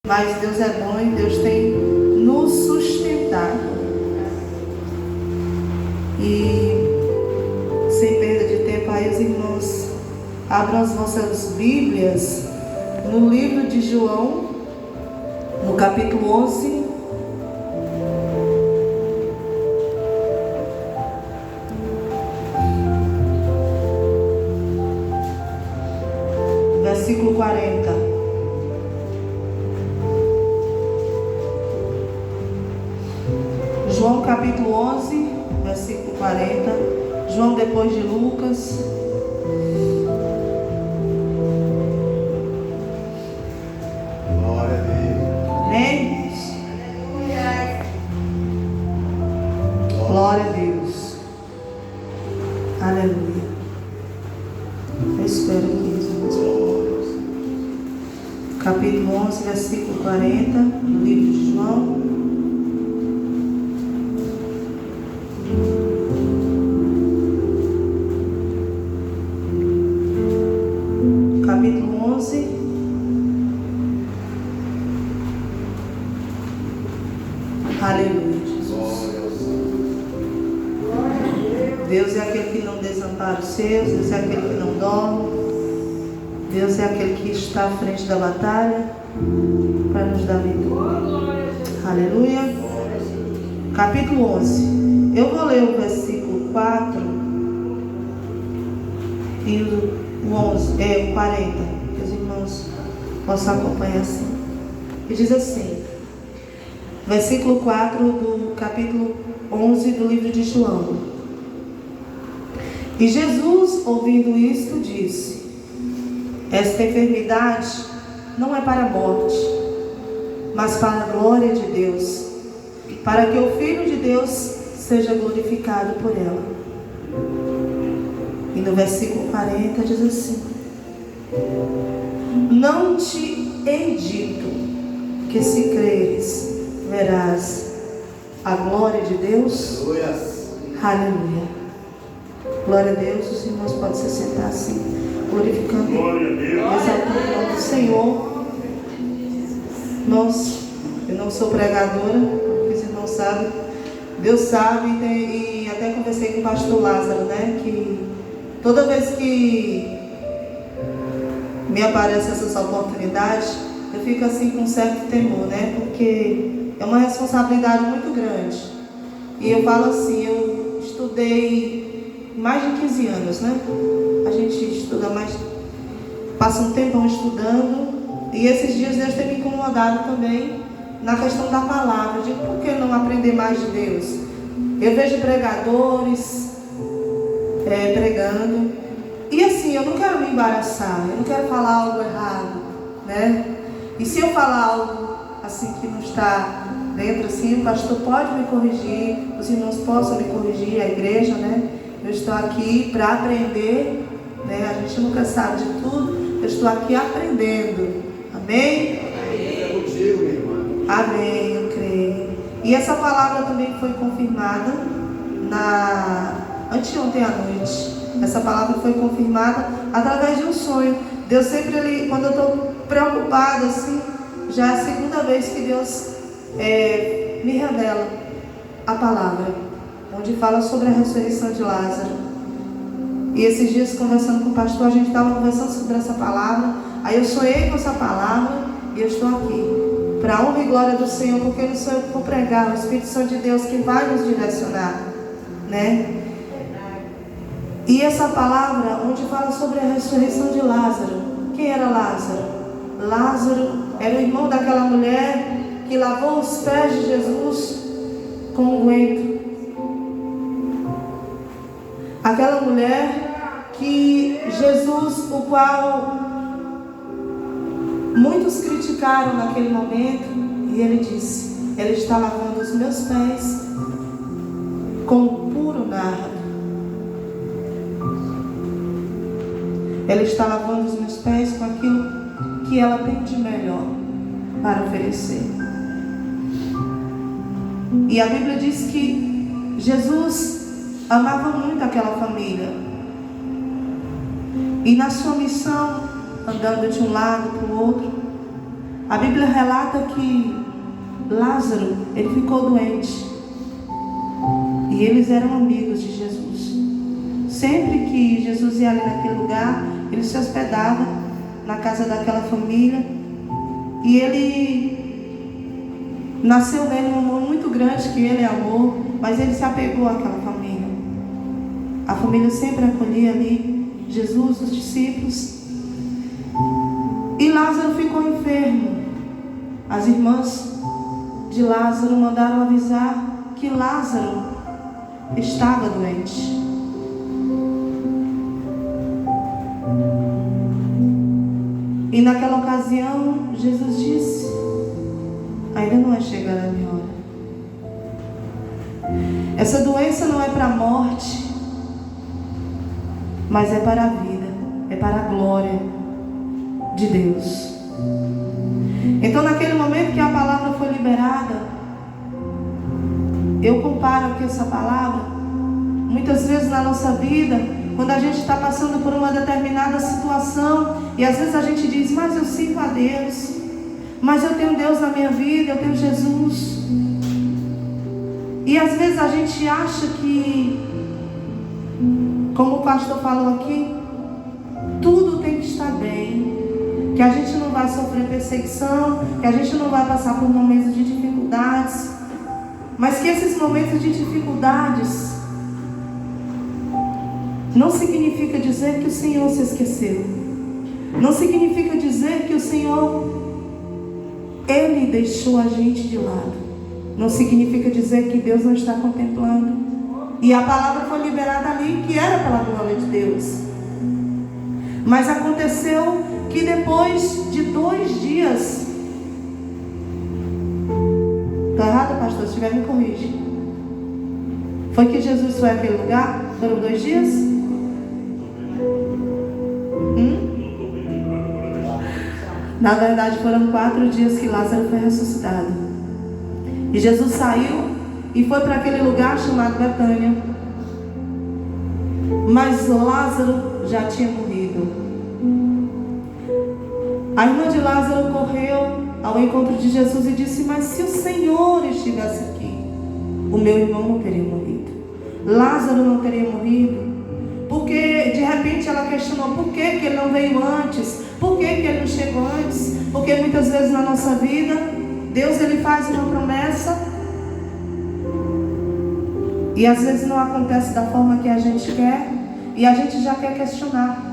Mas Deus é bom e Deus tem nos sustentado. E sem perda de tempo, aí os irmãos abram as vossas Bíblias no livro de João, no capítulo 11. Versículo 40. João capítulo 11, versículo 40. João depois de Lucas. Glória a Deus. Amém? Glória a Deus. Aleluia. Eu espero que isso. Capítulo 11, versículo 40, do livro de João. Capítulo 11. Aleluia, Jesus. Deus é aquele que não desampara os seus, Deus é aquele que não dorme, Deus é aquele que está à frente da batalha para nos dar vitória. Aleluia. Capítulo 11. Eu vou ler o versículo 4 e o 11, o 40, que os irmãos possam acompanhar assim. E diz assim, versículo 4 do capítulo 11 do livro de João. E Jesus, ouvindo isto, disse: esta enfermidade não é para a morte, mas para a glória de Deus, para que o Filho de Deus seja glorificado por ela. E no versículo 40 diz assim: não te hei dito que se creres, verás a glória de Deus? Aleluia. Glória a Deus. Os irmãos podem se sentar assim, glorificando, exaltando o nome do Senhor. Eu não sou pregadora, como os irmãos sabem. Deus sabe, e até conversei com o pastor Lázaro, né? Que toda vez que me aparecem essas oportunidades, eu fico assim com um certo temor, né? Porque é uma responsabilidade muito grande. E eu falo assim, eu estudei mais de 15 anos, né? A gente estuda mais, passa um tempão estudando. E esses dias Deus tem me incomodado também na questão da palavra. Eu digo, por que não aprender mais de Deus? Eu vejo pregadores pregando. E assim, eu não quero me embaraçar, eu não quero falar algo errado, né? E se eu falar algo assim que não está dentro, assim, o pastor pode me corrigir, os irmãos possam me corrigir, a igreja, né? Eu estou aqui para aprender, né? A gente nunca sabe de tudo, eu estou aqui aprendendo. Amém? É contigo, minha irmã. Amém, eu creio. E essa palavra também foi confirmada anteontem à noite. Essa palavra foi confirmada através de um sonho. Deus sempre, quando eu estou preocupada assim, já é a segunda vez que Deus me revela a palavra, onde fala sobre a ressurreição de Lázaro. E esses dias, conversando com o pastor, a gente estava conversando sobre essa palavra. Aí eu sonhei com essa palavra e eu estou aqui para a honra e glória do Senhor, porque não sou eu que vou pregar, o Espírito Santo de Deus que vai nos direcionar, né? E essa palavra onde fala sobre a ressurreição de Lázaro. Quem era Lázaro? Lázaro era o irmão daquela mulher que lavou os pés de Jesus com unguento. Aquela mulher que Jesus, o qual muitos criticaram naquele momento, e ele disse: ele está lavando os meus pés com puro nardo. Ela está lavando os meus pés com aquilo que ela tem de melhor para oferecer. E a Bíblia diz que Jesus amava muito aquela família. E na sua missão, andando de um lado para o outro, A Bíblia relata que Lázaro, ele ficou doente. E eles eram amigos de Jesus. Sempre que Jesus ia ali naquele lugar, ele se hospedava na casa daquela família. E ele nasceu nele um amor muito grande, que ele é amor, mas ele se apegou àquela família. A família sempre acolhia ali Jesus, os discípulos. E Lázaro ficou enfermo. As irmãs de Lázaro mandaram avisar que Lázaro estava doente. E naquela ocasião, Jesus disse: ainda não é chegada a minha hora. Essa doença não é para a morte, mas é para a vida, é para a glória de Deus. Então, naquele momento que a palavra foi liberada, eu comparo aqui essa palavra, muitas vezes na nossa vida, quando a gente está passando por uma determinada situação, e às vezes a gente diz: mas eu sirvo a Deus, mas eu tenho Deus na minha vida, eu tenho Jesus. E às vezes a gente acha que, como o pastor falou aqui, tudo tem que estar bem, que a gente não vai sofrer perseguição, que a gente não vai passar por momentos de dificuldades, mas que esses momentos de dificuldades não significa dizer que o Senhor se esqueceu. Não significa dizer que o Senhor, Ele deixou a gente de lado. Não significa dizer que Deus não está contemplando. E a palavra foi liberada ali, que era pela glória de Deus. Mas aconteceu que depois de 2 dias... Está errado, pastor? Se estiver, me corrige. Foi que Jesus foi àquele lugar? Foram 2 dias? Na verdade, foram 4 dias que Lázaro foi ressuscitado. E Jesus saiu e foi para aquele lugar chamado Betânia. Mas Lázaro já tinha morrido. A irmã de Lázaro correu ao encontro de Jesus e disse: mas se o Senhor estivesse aqui, o meu irmão não teria morrido, Lázaro não teria morrido. Porque de repente ela questionou: por que ele não veio antes? Por que ele não chegou antes? Porque muitas vezes na nossa vida Deus, Ele faz uma promessa e às vezes não acontece da forma que a gente quer, e a gente já quer questionar.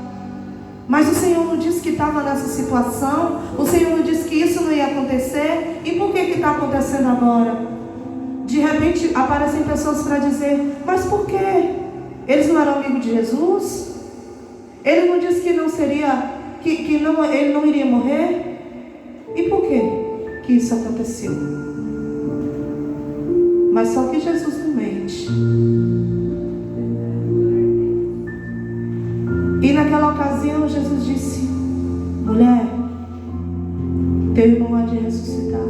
Mas o Senhor não disse que estava nessa situação, o Senhor não disse que isso não ia acontecer, e por que está acontecendo agora? De repente aparecem pessoas para dizer: mas por quê? Eles não eram amigos de Jesus? Ele não disse que não seria, ele não iria morrer? E por quê que isso aconteceu? Mas só que Jesus não mente. E naquela ocasião Jesus disse: mulher, teu irmão há de ressuscitar.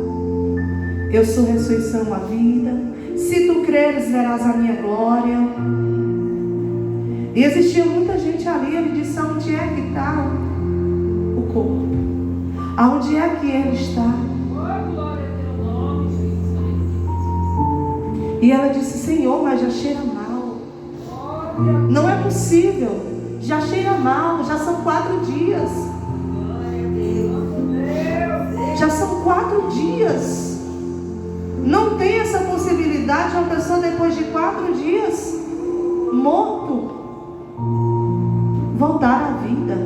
Eu sou a ressurreição e a vida. Se tu creres, verás a minha glória. E existia muita gente ali. Ele disse: aonde é que está o corpo? Aonde é que ele está? E ela disse: Senhor, mas já cheira mal. Não é possível. Já cheira mal. Já são 4 dias. Já são 4 dias. Não tem essa possibilidade de uma pessoa depois de 4 dias morto voltar à vida.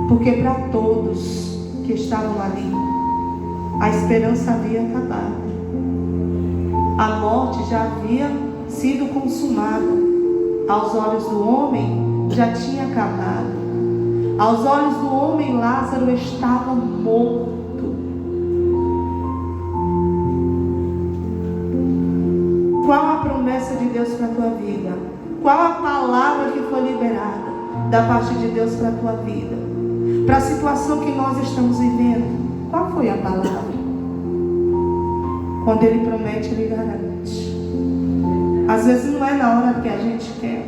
Porque para todos que estavam ali, a esperança havia acabado. A morte já havia sido consumada. Aos olhos do homem já tinha acabado. Aos olhos do homem, Lázaro estava morto. Qual a promessa de Deus para a tua vida? Qual a palavra que foi liberada da parte de Deus para a tua vida? Para a situação que nós estamos vivendo, qual foi a palavra? Quando Ele promete, Ele garante. Às vezes não é na hora que a gente quer,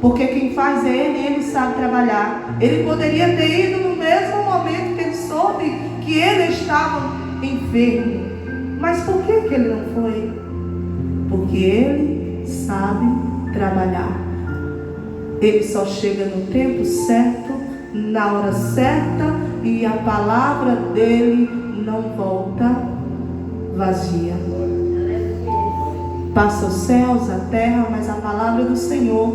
porque quem faz é Ele, e Ele sabe trabalhar. Ele poderia ter ido no mesmo momento que Ele soube que ele estava enfermo. Mas por que que ele não foi? Porque ele sabe trabalhar. Ele só chega no tempo certo, na hora certa, e a palavra dele não volta vazia. Passa os céus, a terra, mas a palavra do Senhor,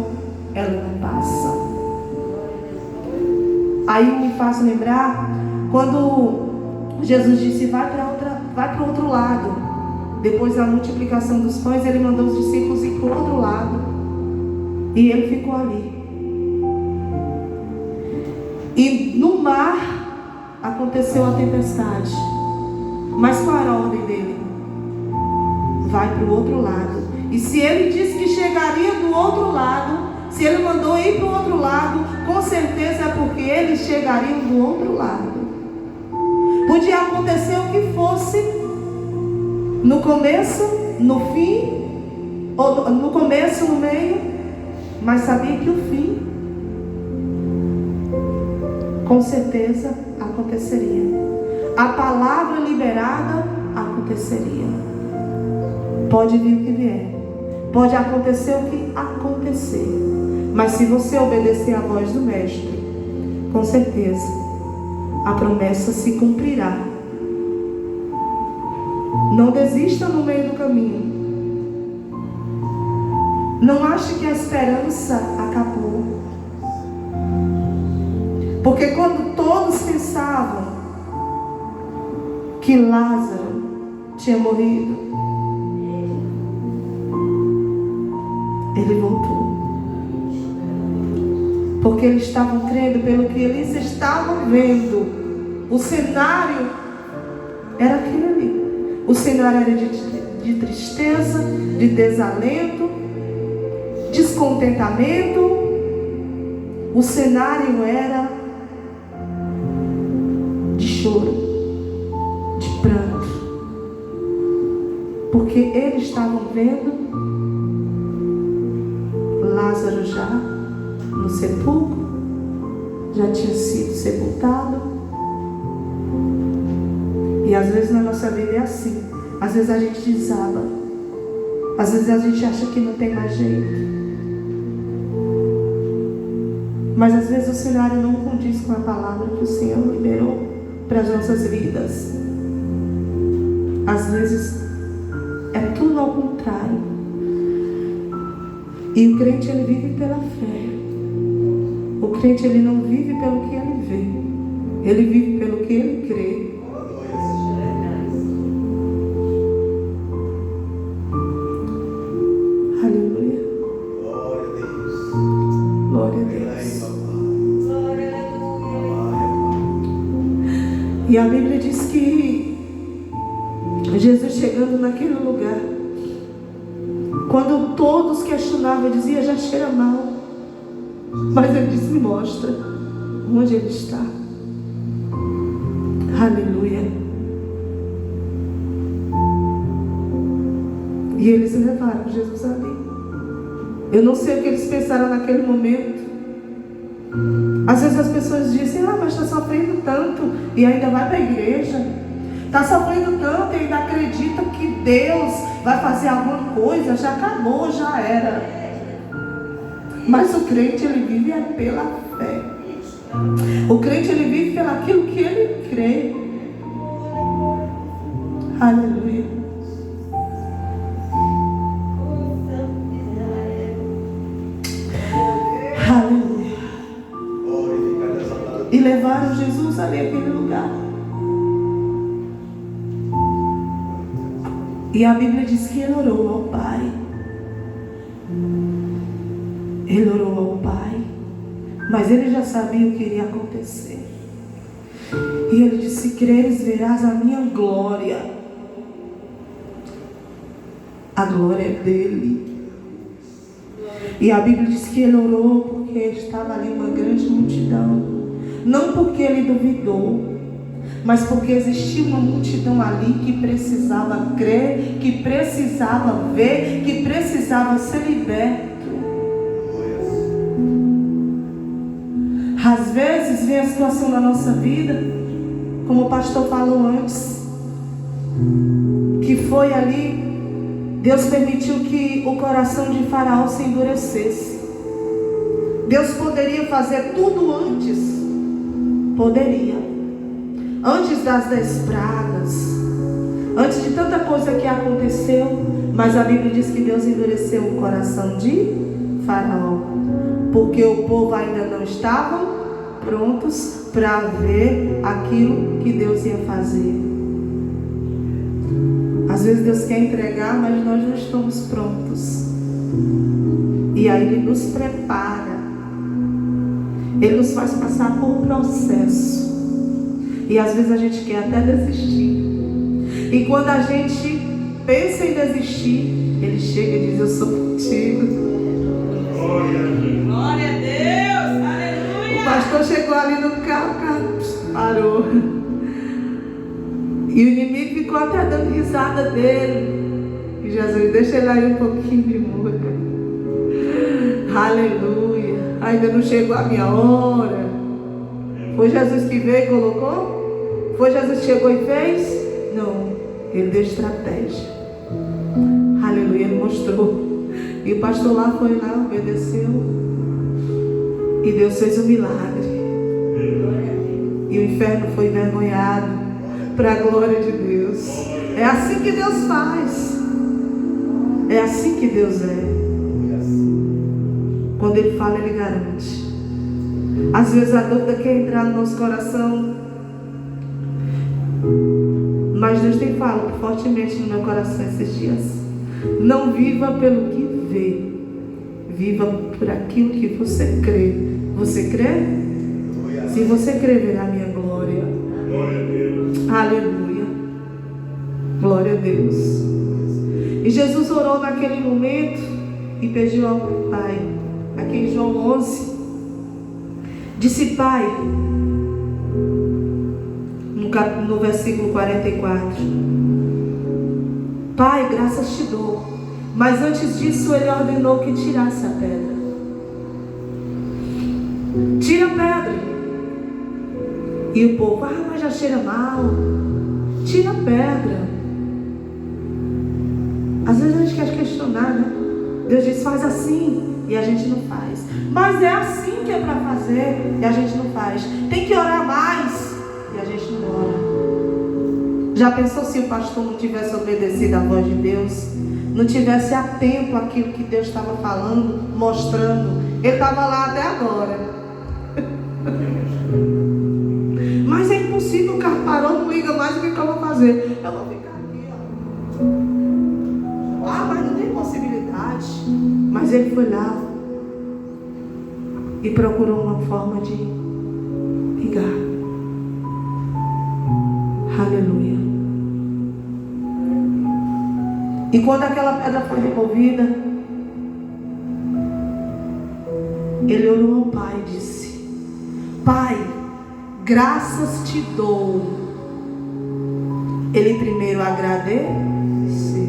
ela não passa. Aí me faz lembrar quando Jesus disse: vai para o outro lado. Depois da multiplicação dos pães, ele mandou os discípulos ir para o outro lado. E ele ficou ali. E no mar aconteceu a tempestade. Mas qual era a ordem dele? Vai para o outro lado. E se ele disse que chegaria do outro lado, se ele mandou ir para o outro lado, com certeza é porque eles chegariam do outro lado. Podia acontecer o que fosse, no começo, no fim, ou no começo, no meio, mas sabia que o fim, com certeza, aconteceria. A palavra liberada aconteceria. Pode vir o que vier, pode acontecer o que acontecer, mas se você obedecer à voz do Mestre, com certeza a promessa se cumprirá. Não desista no meio do caminho. Não ache que a esperança acabou. Porque quando todos pensavam que Lázaro tinha morrido, ele voltou. Porque eles estavam crendo pelo que eles estavam vendo. O cenário era aquele ali. O cenário era de tristeza, de desalento, descontentamento. O cenário era de choro, de pranto. Porque eles estavam vendo Lázaro já no sepulcro, já tinha sido sepultado. E às vezes na nossa vida é assim. Às vezes a gente desaba. Às vezes a gente acha que não tem mais jeito. Mas às vezes o cenário não condiz com a palavra que o Senhor liberou para as nossas vidas. Às vezes é tudo ao contrário. E o crente, ele vive pela fé. O crente, ele não vive pelo que ele vê. Ele vive pelo que ele crê. Aleluia. Glória a Deus. Glória a Deus. E a Bíblia diz que Jesus chegando naquele lugar, quando todos questionavam, dizia: já cheira mal. Mas ele disse: me mostra onde ele está. Aleluia. E eles levaram Jesus ali. Eu não sei o que eles pensaram naquele momento. Às vezes as pessoas dizem: ah, mas está sofrendo tanto e ainda vai para a igreja. Está sofrendo tanto e ainda acredita que Deus vai fazer alguma coisa. Já acabou, já era. Mas o crente, ele vive pela fé. O crente, ele vive pelo aquilo que ele crê. Aleluia. Aleluia. E levaram Jesus ali àquele lugar. E a Bíblia diz que ele orou ao Pai. Ele orou ao Pai, mas ele já sabia o que iria acontecer. E ele disse: se creres, verás a minha glória. A glória é dele. E a Bíblia diz que ele orou porque estava ali uma grande multidão. Não porque ele duvidou, mas porque existia uma multidão ali que precisava crer, que precisava ver, que precisava ser liberto. Às vezes vem a situação na nossa vida como o pastor falou antes, que foi ali, Deus permitiu que o coração de Faraó se endurecesse. Deus poderia fazer tudo antes, poderia, antes das 10 pragas, antes de tanta coisa que aconteceu, mas a Bíblia diz que Deus endureceu o coração de Faraó, porque o povo ainda não estava prontos para ver aquilo que Deus ia fazer. Às vezes Deus quer entregar, mas nós não estamos prontos. E aí Ele nos prepara. Ele nos faz passar por um processo. E às vezes a gente quer até desistir. E quando a gente pensa em desistir, Ele chega e diz: eu sou contigo. Glória a Deus, aleluia. O pastor chegou ali no carro, o carro parou. E o inimigo ficou até dando risada dele. E Jesus: deixa ele aí um pouquinho de música. Aleluia. Ainda não chegou a minha hora. Foi Jesus que veio e colocou? Foi Jesus que chegou e fez? Não. Ele deu estratégia. Aleluia. Ele mostrou. E o pastor lá foi lá, obedeceu. E Deus fez um milagre. E o inferno foi envergonhado, para a glória de Deus. É assim que Deus faz. É assim que Deus é. Quando Ele fala, Ele garante. Às vezes a dúvida quer entrar no nosso coração, mas Deus tem falado fortemente no meu coração esses dias: não viva pelo que vê, viva por aquilo que você crê. Você crê? Se você crer, verá a minha glória. Glória a Deus. Aleluia. Glória a Deus. E Jesus orou naquele momento e pediu ao Pai, aqui em João 11, disse: Pai, no versículo 44, Pai, graças te dou. Mas antes disso Ele ordenou que tirasse a pedra. Tira a pedra. E o povo: mas já cheira mal. Tira a pedra. Às vezes a gente quer questionar, né? Deus diz: faz assim, e a gente não faz. Mas é assim que é para fazer, e a gente não faz. Tem que orar mais, e a gente não ora. Já pensou se o pastor não tivesse obedecido à voz de Deus? Não tivesse atento àquilo que Deus estava falando, mostrando? Ele estava lá até agora. Mas é impossível, o carro parou, não liga mais, o que eu vou fazer? Eu vou ficar aqui, ó. Mas não tem possibilidade. Mas ele foi lá e procurou uma forma de ligar. Aleluia. E quando aquela pedra foi removida, ele orou ao Pai e disse: Pai, graças te dou. Ele primeiro agradeceu.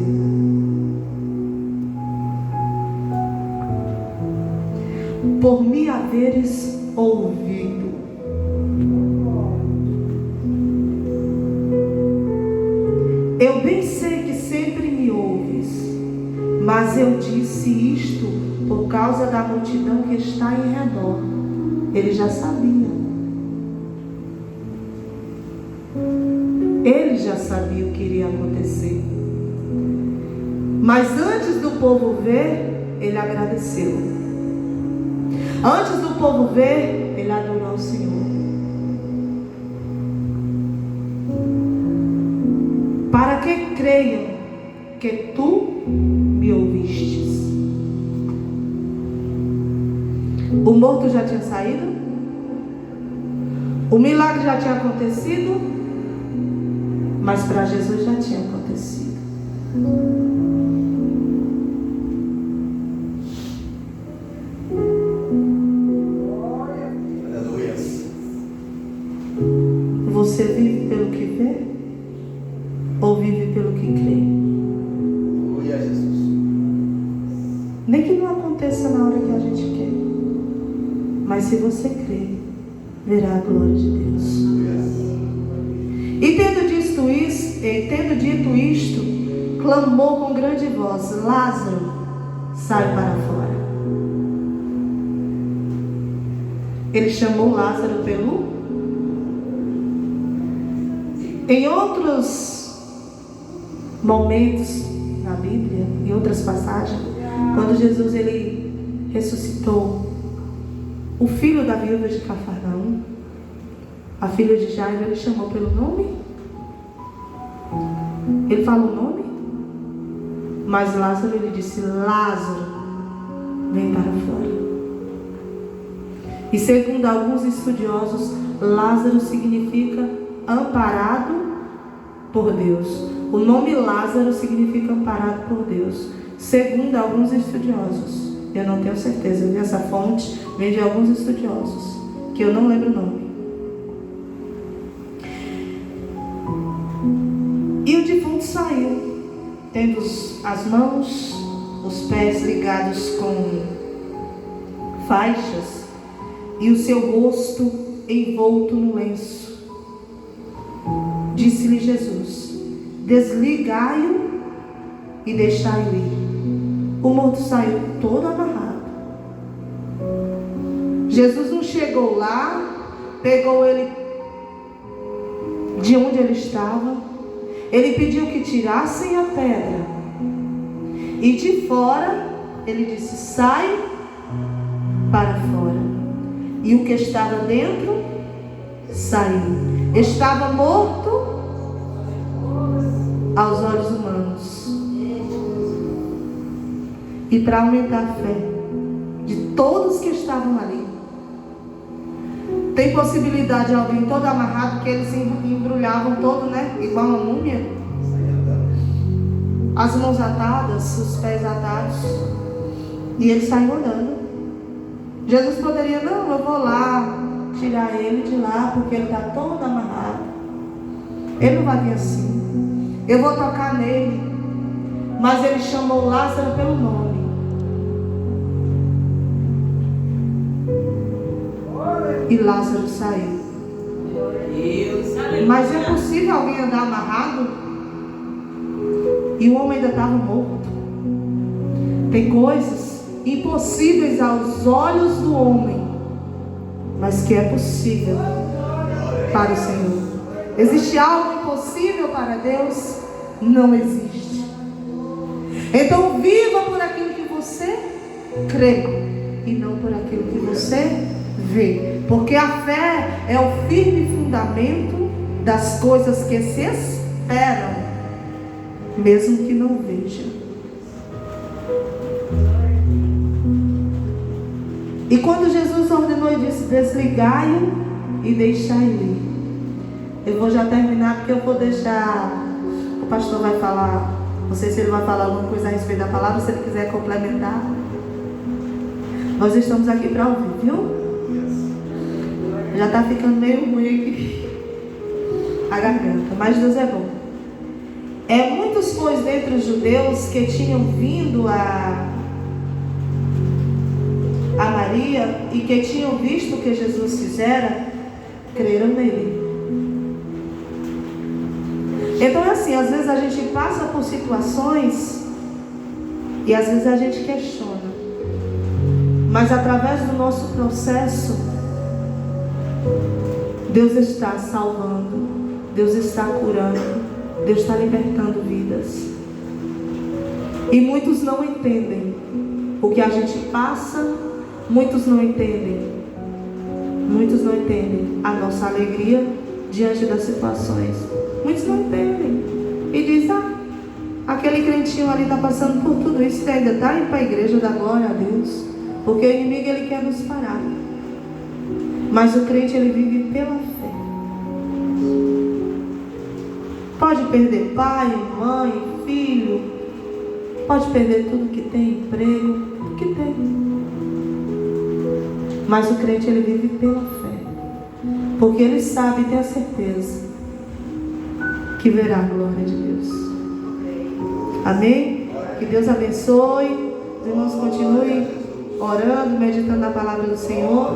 Por me haveres ouvido. Eu bem sei que sempre me ouves, mas eu disse isto por causa da multidão que está em redor. Ele já sabia. Ele já sabia o que iria acontecer. Mas antes do povo ver, ele agradeceu. Antes do povo ver, ele adorou o Senhor. Para que creiam que tu me ouvistes. O morto já tinha saído? O milagre já tinha acontecido? Mas para Jesus já tinha acontecido. Aleluia. Você vive pelo que vê? Ou vive pelo que crê? Aleluia, Jesus. Nem que não aconteça na hora que a gente quer. Mas se você crê, verá a glória de Deus. E tendo dito isto, clamou com grande voz: Lázaro, sai para fora. Ele chamou Lázaro pelo... Em outros momentos na Bíblia, em outras passagens, quando Jesus ele ressuscitou o filho da viúva de Cafarnaum, a filha de Jairo, ele chamou pelo nome. Ele falou o nome, mas Lázaro, ele disse: Lázaro, vem para fora. E segundo alguns estudiosos, Lázaro significa amparado por Deus. O nome Lázaro significa amparado por Deus, segundo alguns estudiosos. Eu não tenho certeza, essa fonte vem de alguns estudiosos, que eu não lembro o nome. E o defunto saiu, tendo as mãos, os pés ligados com faixas e o seu rosto envolto no lenço. Disse-lhe Jesus: desligai-o e deixai-o ir. O morto saiu todo amarrado. Jesus não chegou lá, pegou ele de onde ele estava. Ele pediu que tirassem a pedra. E de fora, ele disse: sai para fora. E o que estava dentro, saiu. Estava morto aos olhos humanos. E para aumentar a fé de todos que estavam ali, tem possibilidade de alguém todo amarrado, que eles embrulhavam todo, né? Igual uma múmia. As mãos atadas, os pés atados. E ele saiu andando. Jesus poderia: não, eu vou lá tirar ele de lá, porque ele está todo amarrado. Ele não vai vir assim. Eu vou tocar nele. Mas ele chamou Lázaro pelo nome. E Lázaro saiu. Mas é possível alguém andar amarrado? E o homem ainda estava morto. Tem coisas impossíveis aos olhos do homem, mas que é possível para o Senhor. Existe algo impossível para Deus? Não existe. Então viva por aquilo que você crê e não por aquilo que você vê, porque a fé é o firme fundamento das coisas que se esperam, mesmo que não vejam. E quando Jesus ordenou e disse: desligai-o e deixai-o ir. Eu vou já terminar, porque eu vou deixar, o pastor vai falar, não sei se ele vai falar alguma coisa a respeito da palavra, se ele quiser complementar. Nós estamos aqui para ouvir, viu? Já está ficando meio ruim aqui a garganta, mas Deus é bom. Muitos, pois, dentre os judeus que tinham vindo a Maria e que tinham visto o que Jesus fizera, creram nele. Então é assim, às vezes a gente passa por situações e às vezes a gente questiona, mas através do nosso processo, Deus está salvando, Deus está curando, Deus está libertando vidas. E muitos não entendem o que a gente passa, muitos não entendem a nossa alegria diante das situações. Muitos não entendem e dizem: aquele crentinho ali está passando por tudo isso e ainda está indo para a igreja, da glória a Deus, porque o inimigo ele quer nos parar. Mas o crente ele vive pela fé. Pode perder pai, mãe, filho, pode perder tudo que tem, emprego, tudo que tem. Mas o crente ele vive pela fé, porque ele sabe e tem a certeza que verá a glória de Deus. Amém? Que Deus abençoe. Os irmãos continuem orando, meditando na palavra do Senhor.